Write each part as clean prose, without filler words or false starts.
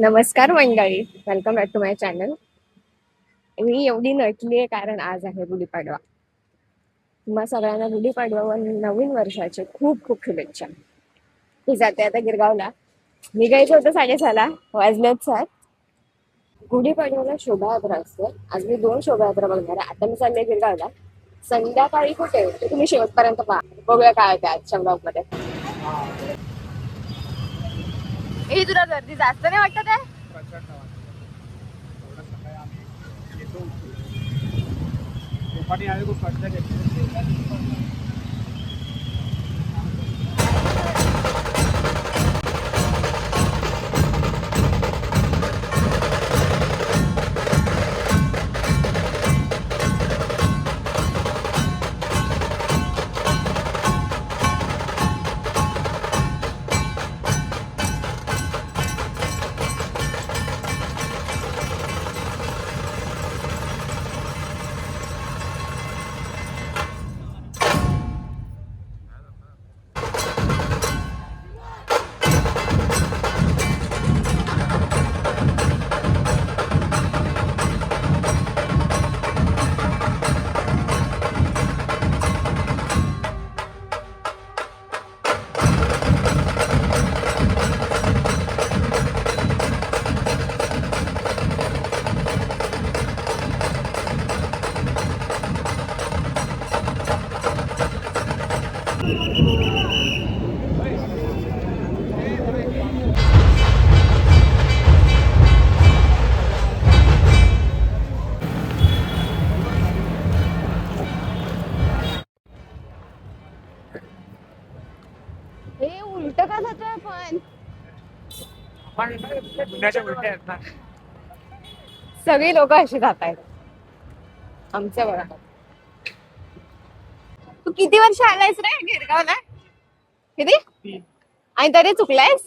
नमस्कार मंडळी, welcome back to my channel. मी एवढी नटली आहे कारण आज आहे गुढीपाडवा. तुम्हा सगळ्यांना गुढीपाडवा व नवीन वर्षाचे खूप खूप शुभेच्छा. मी जाते आता गिरगावला. निघायचं होतं 6:30, वाजलेत 7. गुढीपाडव्याला शोभायात्रा असते. आज मी 2 शोभायात्रा बघणार आहे. आता मी चालले गिरगावला. संध्याकाळी कुठे ते तुम्ही शेवटपर्यंत पहा. बघूया काय होतं आजच्या ब्लॉग मध्ये. हे तुला गर्दी जास्त नाही वाटत आहे? हे उलट का जातोय पण सगळी लोक अशी जात आहेत आमच्या बघा. तू किती वर्ष आलायस रे गिरगावला? किती? आणि तरी चुकलायस?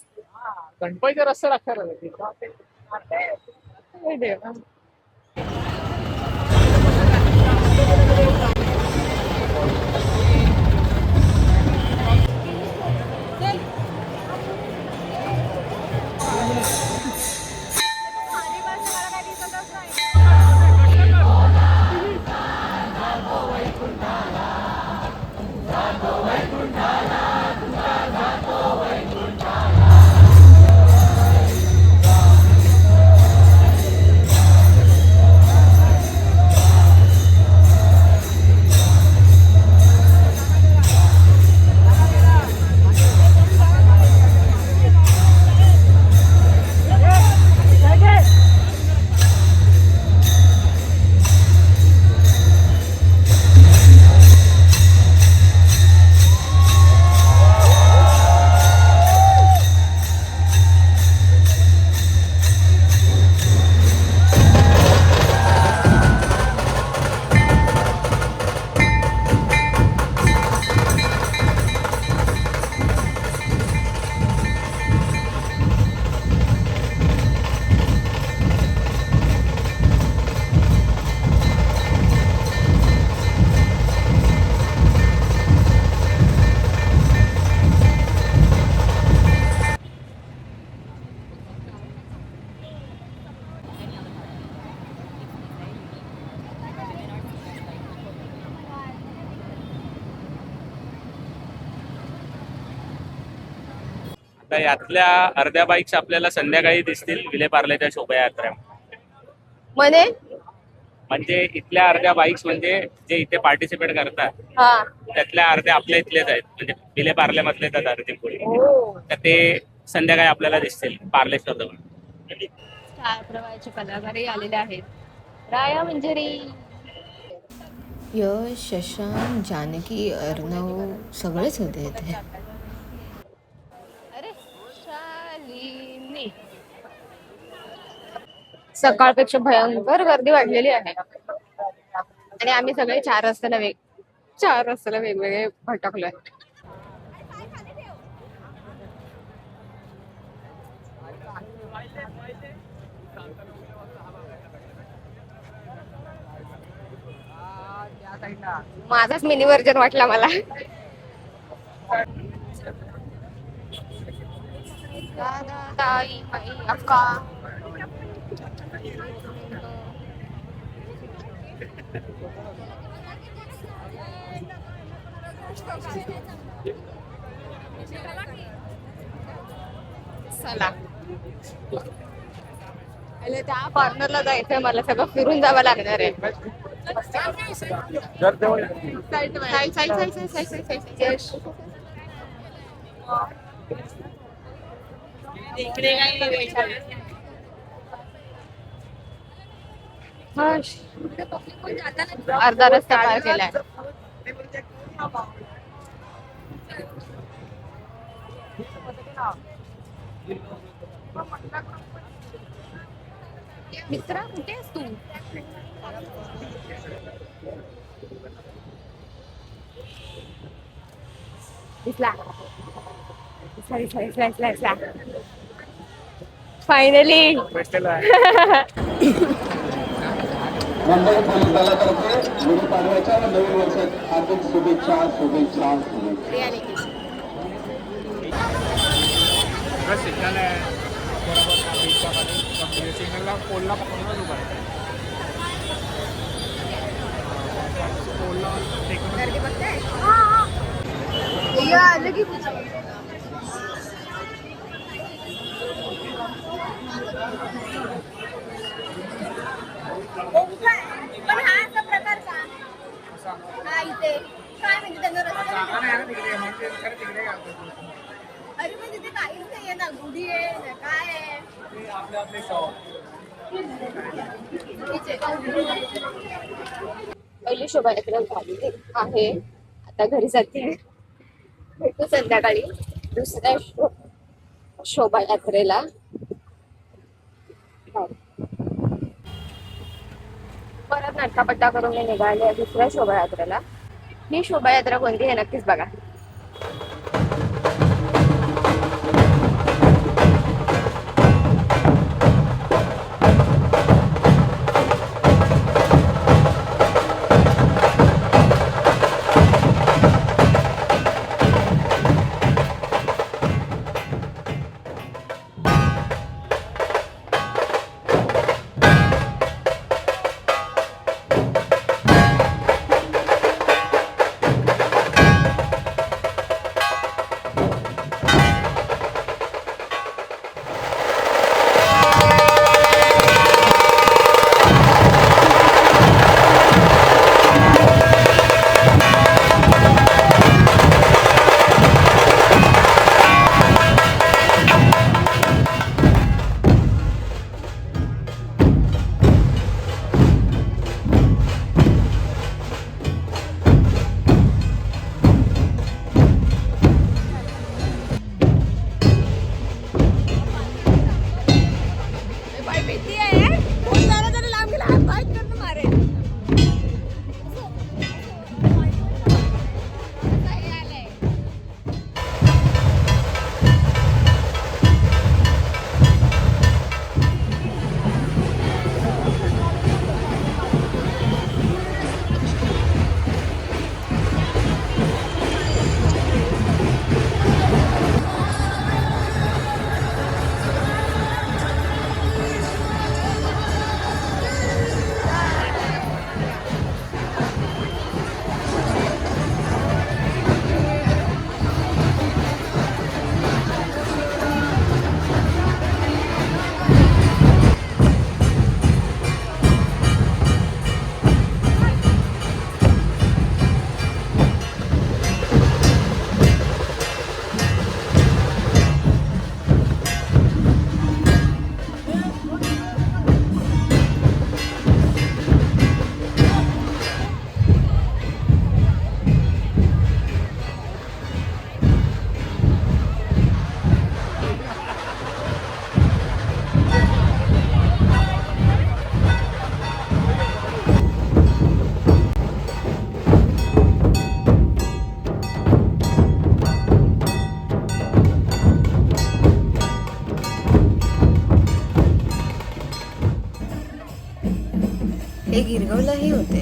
गणपतीचा रस्ता लागतात. हे देवा. आता यातल्या अर्ध्या बाईक्स आपल्याला संध्याकाळी दिसतील विलेपार्लेच्या शोभायात्रा. म्हणे म्हणजे इथल्या अर्ध्या बाईक्स म्हणजे जे इथे पार्टिसिपेट करतात हा. त्यातल्या अर्ध्या आपल्या इथलेच आहेत, म्हणजे विलेपार्ले मधलेच आहेत अर्धे पुढे. हो. तर ते संध्याकाळी आपल्याला दिसतील पार्लेश्वर जवळ. स्टार प्रवाहाचे कलाकारही आलेले आहेत. राया मंजिरी, यश, शशांक, जानकी, अर्णव सगळेच होते इथे. अरे शालिनी. सकाळपेक्षा भयंकर गर्दी वाढलेली आहे आणि आम्ही सगळे 4 रस्त्याला वेगवेगळे भटकलोय. माझाच मिनी व्हर्जन वाटला मला. दादा ताई माई अक्का चला त्या कॉर्नरला जायचंय मला, सगळं फिरून जावं लागणार आहे. अर्धा रस्ता पार केलाय. मित्रा कुठे आहेस तू? फायनली मुंबई पोलीस दलातर्फे गुढीपाडव्याच्या नवीन वर्षात हार्दिक शुभेच्छा शुभेच्छा सिग्नल आहे बरोबर सिग्नलला पोलला पकडूनच उभा आहे. पण हा असा प्रकार का? हा इथे काय म्हणजे त्यांना रस्ता जागा नाही ना तिकडे, म्हणजे खरं तिकडे घालतो. अरे पण तिथे काहीच नाहीये ना, गुढी आहे ना काय आहे. ते आपले आपले शॉप. पहिली शोभायात्रा झालेली आहे, आता घरी जाते. भेटू संध्याकाळी दुसऱ्या शोभायात्रेला. परत नट्टापट्टा करून मी निघाले दुसऱ्या शोभायात्रेला. ही शोभायात्रा कोणती आहे नक्कीच बघा. हे गिरगावलाही होते.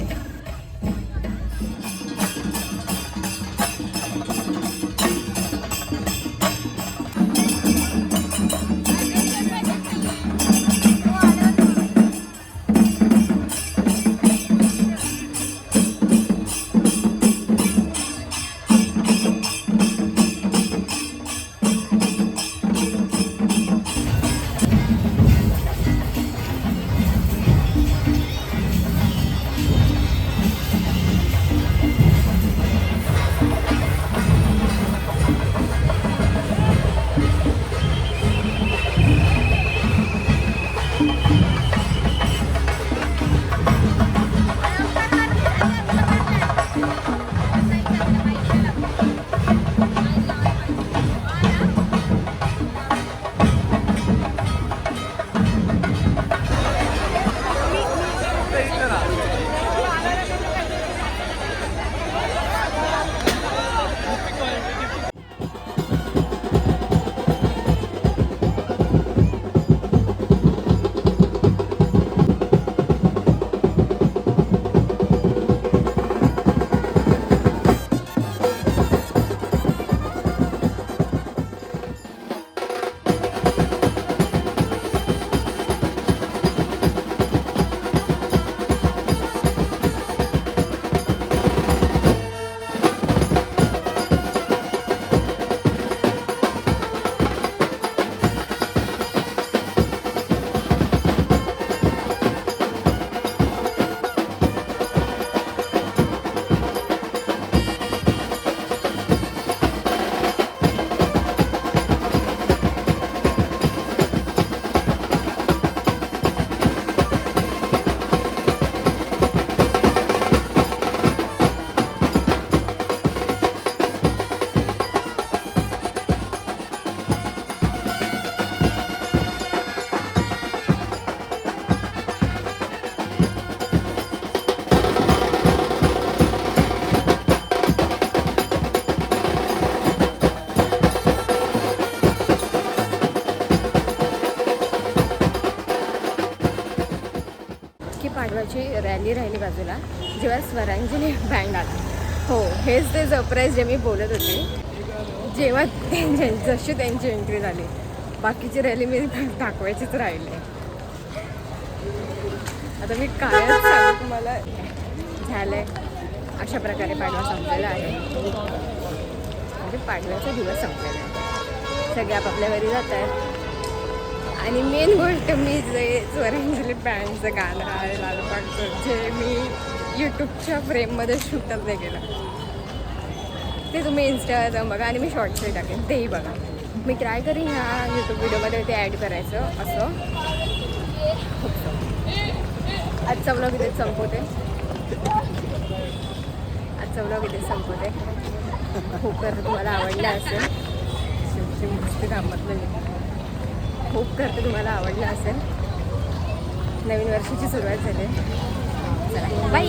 आमची रॅली राहिली बाजूला जेव्हा स्वरांजली बँड आला. हो, हेच ते सरप्राईज जे मी बोलत होते. जेव्हा जशी त्यांची एंट्री झाली, बाकीची रॅली मी दाखवायचीच राहिली. आता मी कायच सांगू तुम्हाला. झालंय अशा प्रकारे पाडवा संपलेला आहे. म्हणजे पाडव्याचा दिवस संपलेला आहे. सगळे आपापल्या घरी जात आहेत. आणि मेन गोष्ट, मी जे स्वरांजली बँडचं गाणं आहे लालबागचं, जे मी यूट्यूबच्या फ्रेममध्ये शूटच नाही केलं, ते तुम्ही इन्स्टावर जाऊन बघा आणि मी शॉर्ट्सही टाकेन, तेही बघा. मी ट्राय करीन ह्या यूट्यूब व्हिडिओमध्ये ते ॲड करायचं असं. आजचा व्लॉग इथेच संपवते. होप करते तुम्हाला आवडला असेल. होप करते तुम्हाला आवडला असेल. नवीन वर्षाची सुरुवात झाली. चला बाय.